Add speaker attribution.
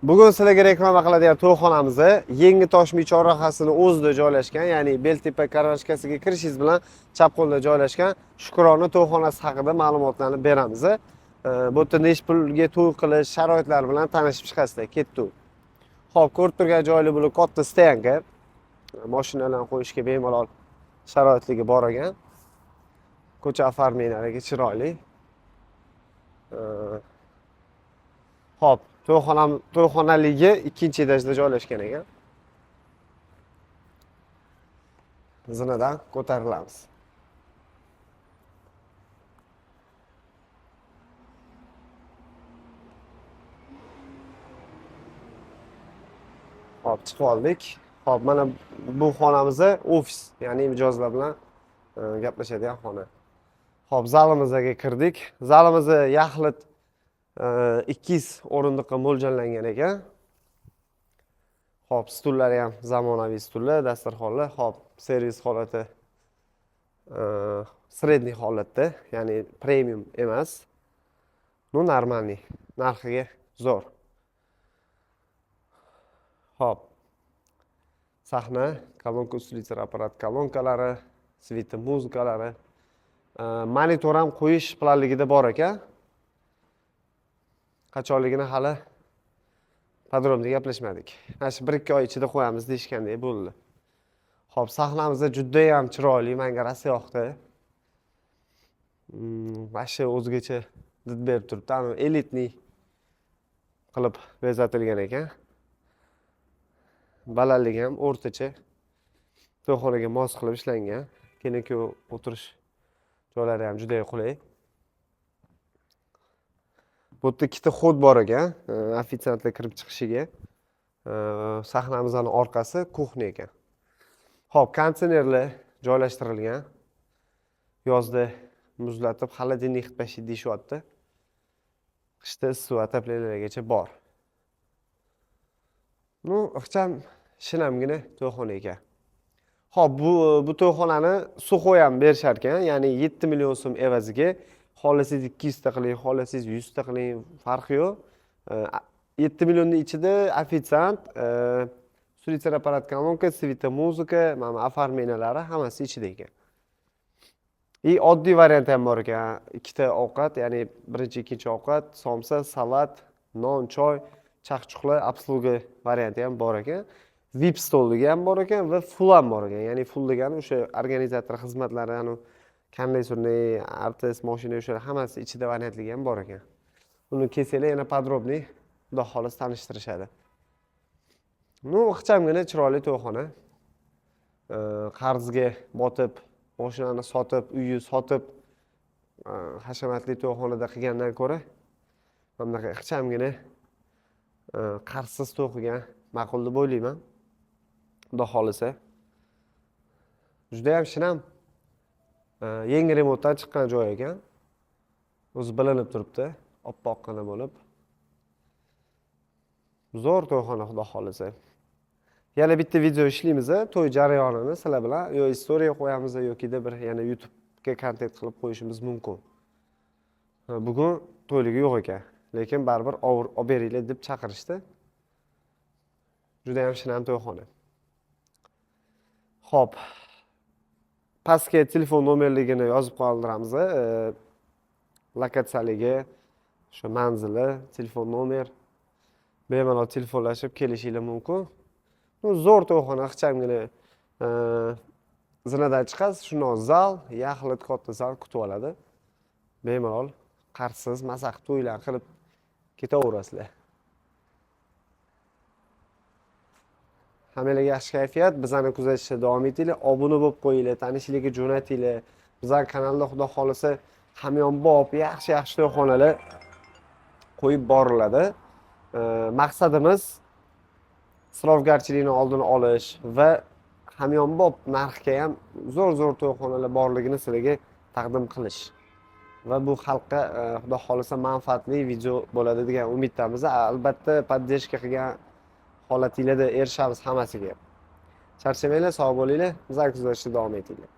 Speaker 1: Bugun sizlarga reklama qiladigan to'yxonamiz Yangi-Toshmi chorrahasining o'zida joylashgan, ya'ni Beltepa karvashkasiga kirishingiz bilan chap qo'lda joylashgan Shukrona to'yxonasi haqida ma'lumotlarni beramiz. Bu yerda necha pulga to'y qilish sharoitlari bilan tanishib chiqasizlar. Ketdik. Xo'p, ko'rib turgan joyli bo'lib katta stoyanka. Mashinalarni qo'yishga bemalol sharoitligi bor ekan. Ko'cha oformleniyaga chiroyli. Xo'p, to'yxonaligi 2-etajda joylashgan ekan. Zinadan ko'tarilamiz. Xo'p, chiqib oldik. Xo'p, mana bu xonamiz ofis, ya'ni mijozlar bilan gaplashadigan xona. Xo'p, zalimizga kirdik. Zalimiz yaxlit 200 o'rindiqqa mo'ljallangan ekan. Xo'p, stullari ham zamonaviy stullar, dasturxonlar. Xo'p, servis holati sredniy holatda, ya'ni premium emas. Bu normalniy, narxiga zo'r. Xo'p. Sahna, kolonka ustilitel apparat kolonkalari, svita muzikalari, monitor ham qo'yish planligida bor ekan. Qachonligini hali podrobniy gaplashmadik. Mana shu 1-2 oy ichida qo'yamiz deyishgandek bo'ldi. Xo'p, sahnamiz juda ham chiroyli, menga rosa yoqdi. Mana shu o'zgacha did berib turibdi, elitniy qilib bezatilgan ekan. Balandligi ham o'rtacha. To'yxonaga mos qilib ishlangan. Keyin-ku o'tirish joylari ham juda qulay. Bu yerda ikkita xod bor ekan, ofitsiantlar kirib chiqishiga. Sahnamizning orqasi kuxnya ekan. Xo'p, konditsionerlar joylashtirilgan. Yozda muzlatib, xolodilnik qilib deyishyapti. Qishda issiq otopleniyagacha bor. Ixcham shinamgina to'yxona ekan. Xo'p, bu to'yxonani suxoy ham berishar ekan, ya'ni 7 million so'm evaziga. Xohlasangiz 200 ta qiling, xohlasangiz 100 ta qiling, farqi yo'q. 7 millionning ichida ofitsiant, ustilitel apparat kolonka, svita muzika, mana oformleniyalari hammasi ichida ekan. Oddiy variant ham bor ekan. Ikkita ovqat, ya'ni birinchi, ikkinchi ovqat, somsa, salat, non, choy, chaqchuqlar, obsluga varianti ham bor ekan. VIP stolligi ham bor ekan va full ham bor ekan. Ya'ni full degani o'sha organizator xizmatlari, konditsioner, artist, mashina o'sha hammasi ichida variantligi ham bor ekan. Uni kelsanglar yana podrobniy xudo xolis tanishtirishadi. Ixchamgina chiroyli to'yxona. Qarzga botib, mashinani sotib, uyni sotib, hashamatli to'yxonada qilgandan ko'ra, mana bunaqa ixchamgina qarzsiz to'y qilgan ma'qul deb o'ylayman. Xudo xolisa. Juda ham shinam. Yangi remontdan chiqqan joy ekan. O'zi bilinib turibdi, oppoqqina bo'lib. Zo'r to'yxona xudo xolisa. Yana bitta video ishlaymiz, to'y jarayonini sizlar bilan yo istoriya qo'yamiz yoki-da bir yana YouTube'ga kontent qilib qo'yishimiz mumkin. Bugun to'yligi yo'q ekan, lekin baribir olib beringlar deb chaqirishdi. Juda ham shinam to'yxona. Xo'p. Pastga telefon nomerligini yozib qoldiramiz. Lokatsiyaligi, o'sha manzili, telefon nomer, bemalol telefonlashib kelishinglar mumkin. Zo'r to'yxona, ixchamgina zinadan chiqasiz, shundoq zal, yaxlit katta zal kutib oladi. Bemalol qarzsiz mazax to'ylar qilib ketaverasizlar. Hammalarga yaxshi kayfiyat, bizani kuzatishda davom etinglar, obuna bo'lib qo'yinglar, tanishlarga jo'natinglar. Bizning kanalda xudo xolisa hamyonbop yaxshi to'yxonalar qo'yib boriladi. Maqsadimiz isrofgarchilikni oldini olish va hamyonbop narxga ham zo'r to'yxonalar borligini sizlarga taqdim qilish. Va bu xalqqa xudo xolisa manfaatli video bo'ladi degan umiddamiz. Albatta, podдержка qilgan holatinglarda erishamiz hammasiga. Charchamanglar, sog' bo'linglar, bizlar kuzatishda davom etinglar.